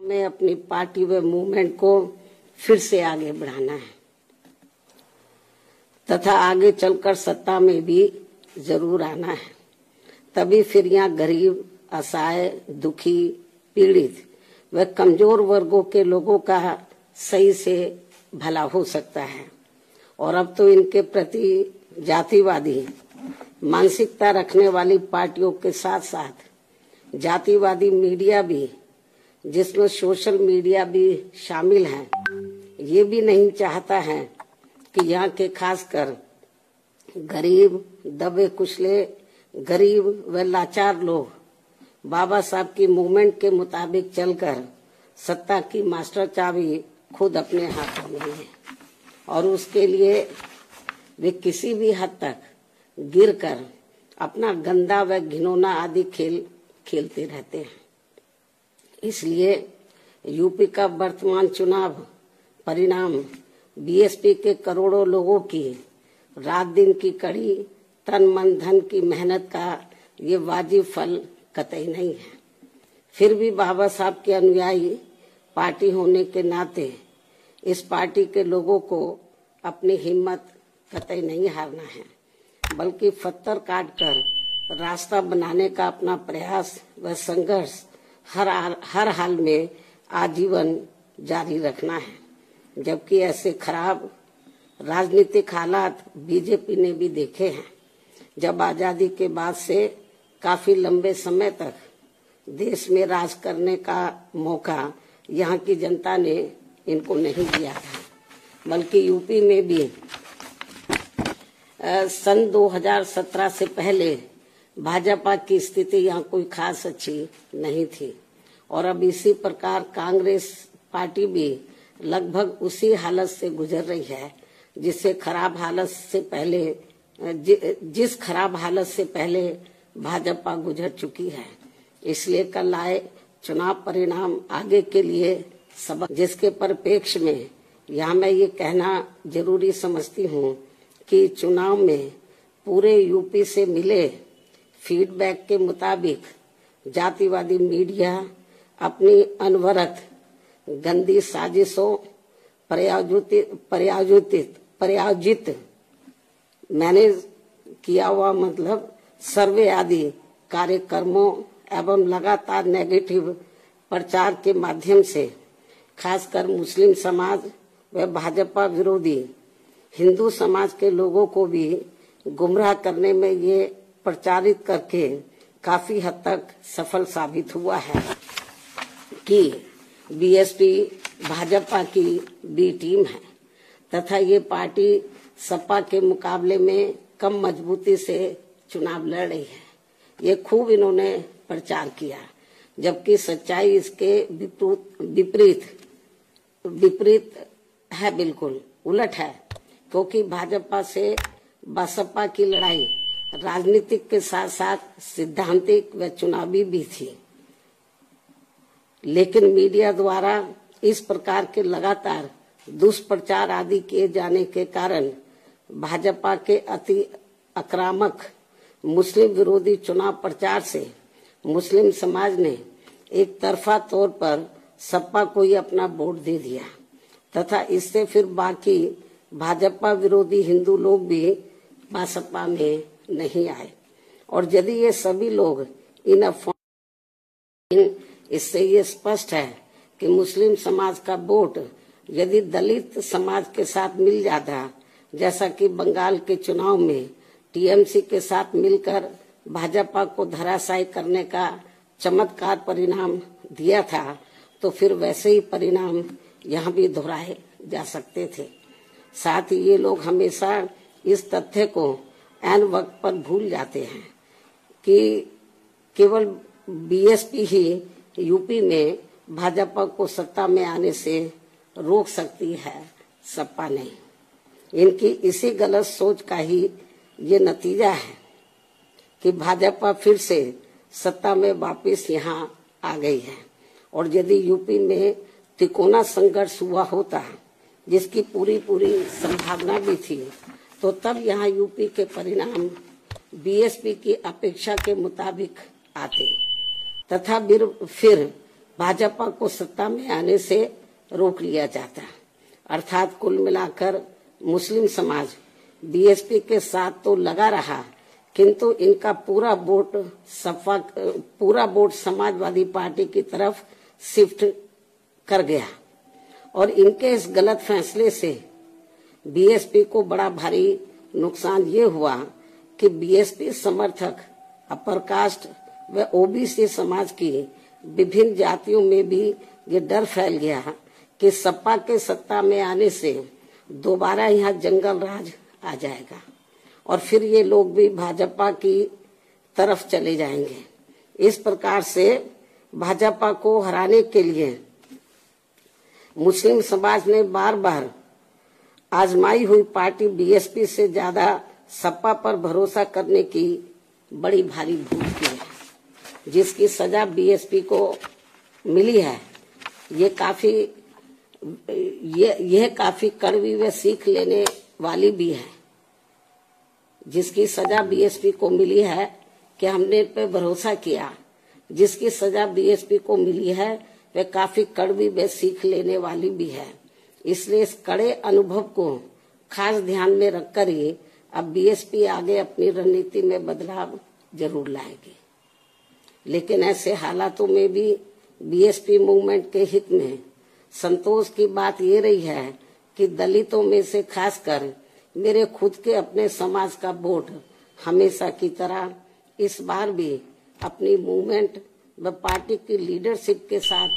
में अपनी पार्टी व मूवमेंट को फिर से आगे बढ़ाना है तथा आगे चलकर सत्ता में भी जरूर आना है। तभी फिर यहाँ गरीब, असहाय, दुखी, पीड़ित व कमजोर वर्गों के लोगों का सही से भला हो सकता है। और अब तो इनके प्रति जातिवादी मानसिकता रखने वाली पार्टियों के साथ साथ जातिवादी मीडिया भी, जिसमें सोशल मीडिया भी शामिल है, ये भी नहीं चाहता है कि यहाँ के खासकर गरीब, दबे कुचले, गरीब व लाचार लोग बाबा साहब की मूवमेंट के मुताबिक चलकर सत्ता की मास्टर चाबी खुद अपने हाथों में है और उसके लिए वे किसी भी हद तक गिरकर अपना गंदा व घिनौना आदि खेल खेलते रहते हैं। इसलिए यूपी का वर्तमान चुनाव परिणाम बीएसपी के करोड़ों लोगों की रात दिन की कड़ी तन मन धन की मेहनत का ये वाजिब फल कतई नहीं है। फिर भी बाबा साहब के अनुयायी पार्टी होने के नाते इस पार्टी के लोगों को अपनी हिम्मत कतई नहीं हारना है, बल्कि पत्थर काटकर रास्ता बनाने का अपना प्रयास व संघर्ष हर हाल में आजीवन जारी रखना है। जबकि ऐसे खराब राजनीतिक हालात बीजेपी ने भी देखे हैं, जब आजादी के बाद से काफी लंबे समय तक देश में राज करने का मौका यहाँ की जनता ने इनको नहीं दिया था, बल्कि यूपी में भी सन 2017 से पहले भाजपा की स्थिति यहाँ कोई खास अच्छी नहीं थी। और अब इसी प्रकार कांग्रेस पार्टी भी लगभग उसी हालत से गुजर रही है जिस खराब हालत से पहले भाजपा गुजर चुकी है। इसलिए कल आए चुनाव परिणाम आगे के लिए सबक, जिसके परिप्रेक्ष्य में यहाँ मैं ये कहना जरूरी समझती हूँ कि चुनाव में पूरे यूपी से मिले फीडबैक के मुताबिक जातिवादी मीडिया अपनी अनवरत गंदी साजिशों, प्रायोजित मैनेज किया हुआ सर्वे आदि कार्यक्रमों एवं लगातार नेगेटिव प्रचार के माध्यम से खासकर मुस्लिम समाज व भाजपा विरोधी हिंदू समाज के लोगों को भी गुमराह करने में ये प्रचारित करके काफी हद तक सफल साबित हुआ है कि बीएसपी भाजपा की बी टीम है तथा ये पार्टी सपा के मुकाबले में कम मजबूती से चुनाव लड़ रही है। ये खूब इन्होंने प्रचार किया, जबकि सच्चाई इसके विपरीत है, बिल्कुल उलट है। क्योंकि भाजपा से बसपा की लड़ाई राजनीतिक के साथ साथ सिद्धांतिक व चुनावी भी थी, लेकिन मीडिया द्वारा इस प्रकार के लगातार दुष्प्रचार आदि किए जाने के कारण भाजपा के अति आक्रामक मुस्लिम विरोधी चुनाव प्रचार से मुस्लिम समाज ने एक तरफा तौर पर सपा को ही अपना वोट दे दिया तथा इससे फिर बाकी भाजपा विरोधी हिंदू लोग भी बसपा में नहीं आए। और यदि ये सभी लोग इससे ये स्पष्ट है कि मुस्लिम समाज का वोट यदि दलित समाज के साथ मिल जाता, जैसा कि बंगाल के चुनाव में टीएमसी के साथ मिलकर भाजपा को धराशायी करने का चमत्कार परिणाम दिया था, तो फिर वैसे ही परिणाम यहाँ भी दोहराए जा सकते थे। साथ ही ये लोग हमेशा इस तथ्य को ऐन वक्त पर भूल जाते हैं कि केवल बीएसपी ही यूपी में भाजपा को सत्ता में आने से रोक सकती है, सपा नहीं। इनकी इसी गलत सोच का ही ये नतीजा है कि भाजपा फिर से सत्ता में वापस यहाँ आ गई है। और यदि यूपी में तिकोना संघर्ष हुआ होता, जिसकी पूरी संभावना भी थी, तो तब यहाँ यूपी के परिणाम बीएसपी की अपेक्षा के मुताबिक आते तथा फिर भाजपा को सत्ता में आने से रोक लिया जाता। अर्थात कुल मिलाकर मुस्लिम समाज बीएसपी के साथ तो लगा रहा, किंतु इनका पूरा वोट समाजवादी पार्टी की तरफ शिफ्ट कर गया और इनके इस गलत फैसले से बीएसपी को बड़ा भारी नुकसान ये हुआ कि बीएसपी समर्थक अपर कास्ट व ओबीसी समाज की विभिन्न जातियों में भी ये डर फैल गया कि सपा के सत्ता में आने से दोबारा यहाँ जंगल राज आ जाएगा और फिर ये लोग भी भाजपा की तरफ चले जाएंगे। इस प्रकार से भाजपा को हराने के लिए मुस्लिम समाज ने बार बार आजमाई हुई पार्टी बीएसपी से ज्यादा सपा पर भरोसा करने की बड़ी भारी भूल की है, जिसकी सजा बीएसपी को मिली है। यह काफी कड़वी व सीख लेने वाली भी है। जिसकी सजा बीएसपी को मिली है कि हमने पे भरोसा किया, जिसकी सजा बीएसपी को मिली है वह काफी कड़वी व सीख लेने वाली भी है। इसलिए इस कड़े अनुभव को खास ध्यान में रखकर ही अब बीएसपी आगे अपनी रणनीति में बदलाव जरूर लाएगी। लेकिन ऐसे हालातों में भी बीएसपी मूवमेंट के हित में संतोष की बात ये रही है कि दलितों में से खासकर मेरे खुद के अपने समाज का वोट हमेशा की तरह इस बार भी अपनी मूवमेंट व पार्टी की लीडरशिप के साथ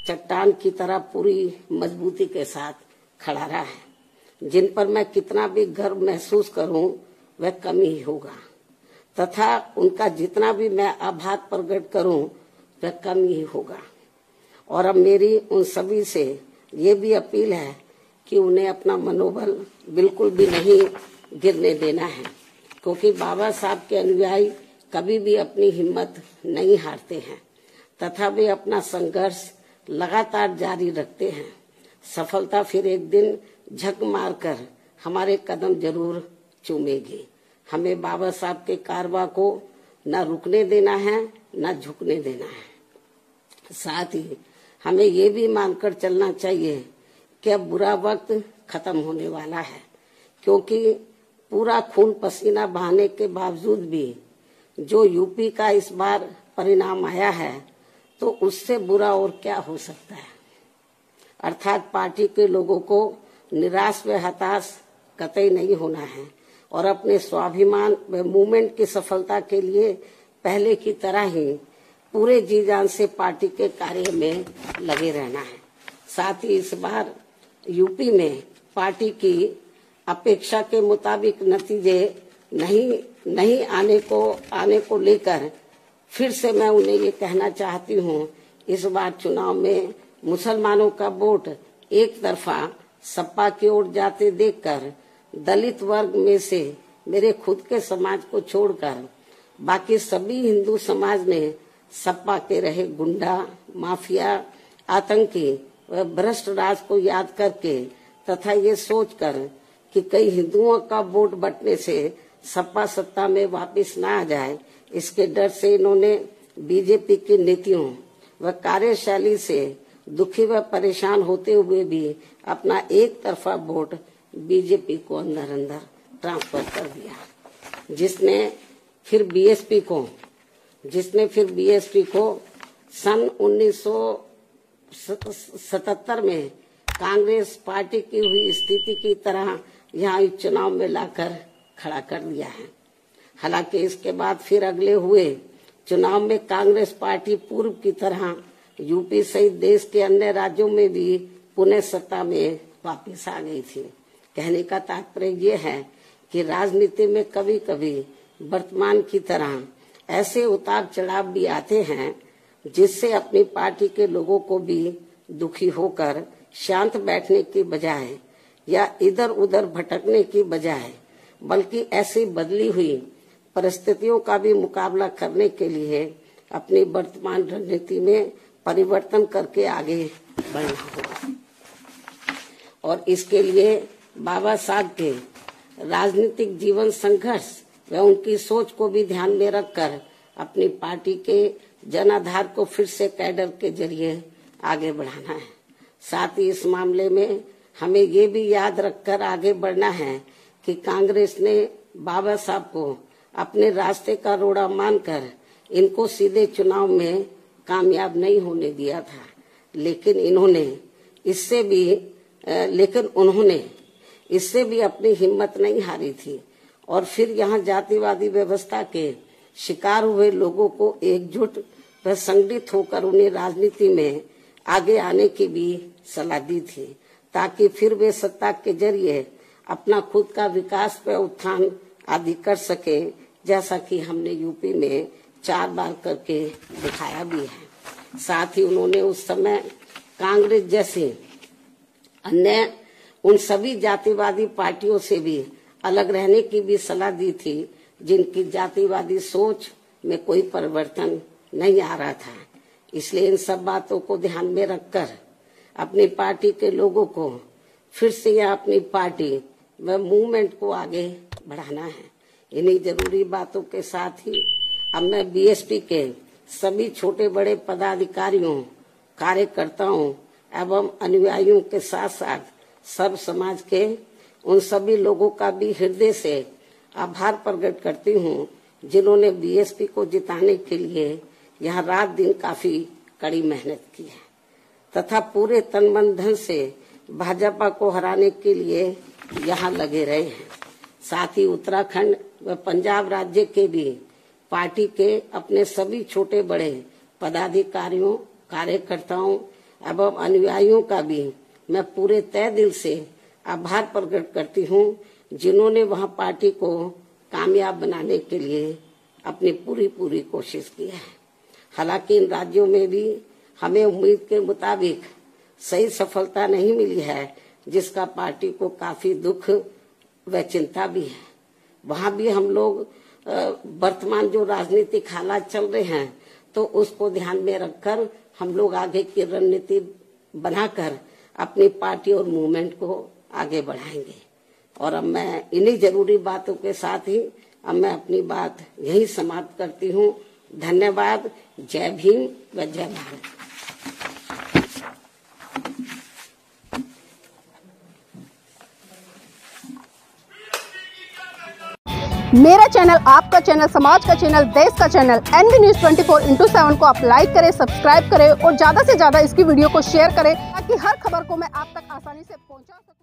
चट्टान की तरह पूरी मजबूती के साथ खड़ा रहा है। जिन पर मैं कितना भी गर्व महसूस करूं वह कम ही होगा तथा उनका जितना भी मैं आभार प्रकट करूं वह कम ही होगा। और अब मेरी उन सभी से ये भी अपील है कि उन्हें अपना मनोबल बिल्कुल भी नहीं गिरने देना है, क्योंकि बाबा साहब के अनुयायी कभी भी अपनी हिम्मत नहीं हारते हैं तथा वे अपना संघर्ष लगातार जारी रखते हैं। सफलता फिर एक दिन झक मारकर हमारे कदम जरूर चूमेगी। हमें बाबा साहब के कारवां को न रुकने देना है न झुकने देना है। साथ ही हमें ये भी मानकर चलना चाहिए कि अब बुरा वक्त खत्म होने वाला है, क्योंकि पूरा खून पसीना बहाने के बावजूद भी जो यूपी का इस बार परिणाम आया है तो उससे बुरा और क्या हो सकता है। अर्थात पार्टी के लोगों को निराश व हताश कतई नहीं होना है और अपने स्वाभिमान व मूवमेंट की सफलता के लिए पहले की तरह ही पूरे जी जान से पार्टी के कार्य में लगे रहना है। साथ ही इस बार यूपी में पार्टी की अपेक्षा के मुताबिक नतीजे नहीं आने को लेकर फिर से मैं उन्हें ये कहना चाहती हूँ, इस बार चुनाव में मुसलमानों का वोट एक तरफा सपा की ओर जाते देखकर दलित वर्ग में से मेरे खुद के समाज को छोड़कर बाकी सभी हिंदू समाज ने सपा के रहे गुंडा, माफिया, आतंकी व भ्रष्ट राज को याद करके तथा ये सोचकर कि कई हिंदुओं का वोट बंटने से सपा सत्ता में वापस न आ जाए, इसके डर से इन्होंने बीजेपी की नीतियों व कार्यशैली से दुखी व परेशान होते हुए भी अपना एक तरफा वोट बीजेपी को अंदर ट्रांसफर कर दिया, जिसने फिर बीएसपी को सन 1977 में कांग्रेस पार्टी की हुई स्थिति की तरह यहाँ चुनाव में लाकर खड़ा कर दिया है। हालांकि इसके बाद फिर अगले हुए चुनाव में कांग्रेस पार्टी पूर्व की तरह यूपी सहित देश के अन्य राज्यों में भी पुनः सत्ता में वापस आ गई थी। कहने का तात्पर्य ये है कि राजनीति में कभी कभी वर्तमान की तरह ऐसे उतार चढ़ाव भी आते हैं जिससे अपनी पार्टी के लोगों को भी दुखी होकर शांत बैठने की बजाय या इधर उधर भटकने की बजाय बल्कि ऐसी बदली हुई परिस्थितियों का भी मुकाबला करने के लिए अपनी वर्तमान रणनीति में परिवर्तन करके आगे बढ़ना होगा। और इसके लिए बाबा साहब के राजनीतिक जीवन संघर्ष व उनकी सोच को भी ध्यान में रखकर अपनी पार्टी के जनाधार को फिर से कैडर के जरिए आगे बढ़ाना है। साथ ही इस मामले में हमें ये भी याद रखकर आगे बढ़ना है कि कांग्रेस ने बाबा साहब को अपने रास्ते का रोड़ा मानकर इनको सीधे चुनाव में कामयाब नहीं होने दिया था, लेकिन उन्होंने इससे भी अपनी हिम्मत नहीं हारी थी और फिर यहाँ जातिवादी व्यवस्था के शिकार हुए लोगों को एकजुट व संगठित होकर उन्हें राजनीति में आगे आने की भी सलाह दी थी, ताकि फिर वे सत्ता के जरिए अपना खुद का विकास व उत्थान आदि कर सके, जैसा कि हमने यूपी में 4 बार करके दिखाया भी है। साथ ही उन्होंने उस समय कांग्रेस जैसे अन्य उन सभी जातिवादी पार्टियों से भी अलग रहने की भी सलाह दी थी, जिनकी जातिवादी सोच में कोई परिवर्तन नहीं आ रहा था। इसलिए इन सब बातों को ध्यान में रखकर अपनी पार्टी के लोगों को फिर से यह अपनी पार्टी व मूवमेंट को आगे बढ़ाना है। इन्हीं जरूरी बातों के साथ ही अब मैं बीएसपी के सभी छोटे बड़े पदाधिकारियों, कार्यकर्ताओं एवं अनुयायियों के साथ साथ सर्व समाज के उन सभी लोगों का भी हृदय से आभार प्रकट करती हूँ, जिन्होंने बीएसपी को जिताने के लिए यहाँ रात दिन काफी कड़ी मेहनत की है तथा पूरे तन मन धन से भाजपा को हराने के लिए यहाँ लगे रहे हैं। साथ ही उत्तराखंड व पंजाब राज्य के भी पार्टी के अपने सभी छोटे बड़े पदाधिकारियों, कार्यकर्ताओं एवं अनुयायियों का भी मैं पूरे तय दिल से आभार प्रकट करती हूँ, जिन्होंने वहाँ पार्टी को कामयाब बनाने के लिए अपनी पूरी कोशिश की है। हालांकि इन राज्यों में भी हमें उम्मीद के मुताबिक सही सफलता नहीं मिली है, जिसका पार्टी को काफी दुख व चिंता भी है। वहाँ भी हम लोग वर्तमान जो राजनीतिक हालात चल रहे हैं, तो उसको ध्यान में रखकर हम लोग आगे की रणनीति बनाकर अपनी पार्टी और मूवमेंट को आगे बढ़ाएंगे। और अब मैं इन्हीं जरूरी बातों के साथ ही अब मैं अपनी बात यही समाप्त करती हूँ। धन्यवाद। जय भीम व जय भारत। मेरा चैनल, आपका चैनल, समाज का चैनल, देश का चैनल NV News 24/7 को आप लाइक करें, सब्सक्राइब करें और ज्यादा से ज्यादा इसकी वीडियो को शेयर करें, ताकि हर खबर को मैं आप तक आसानी से पहुंचा सकूं।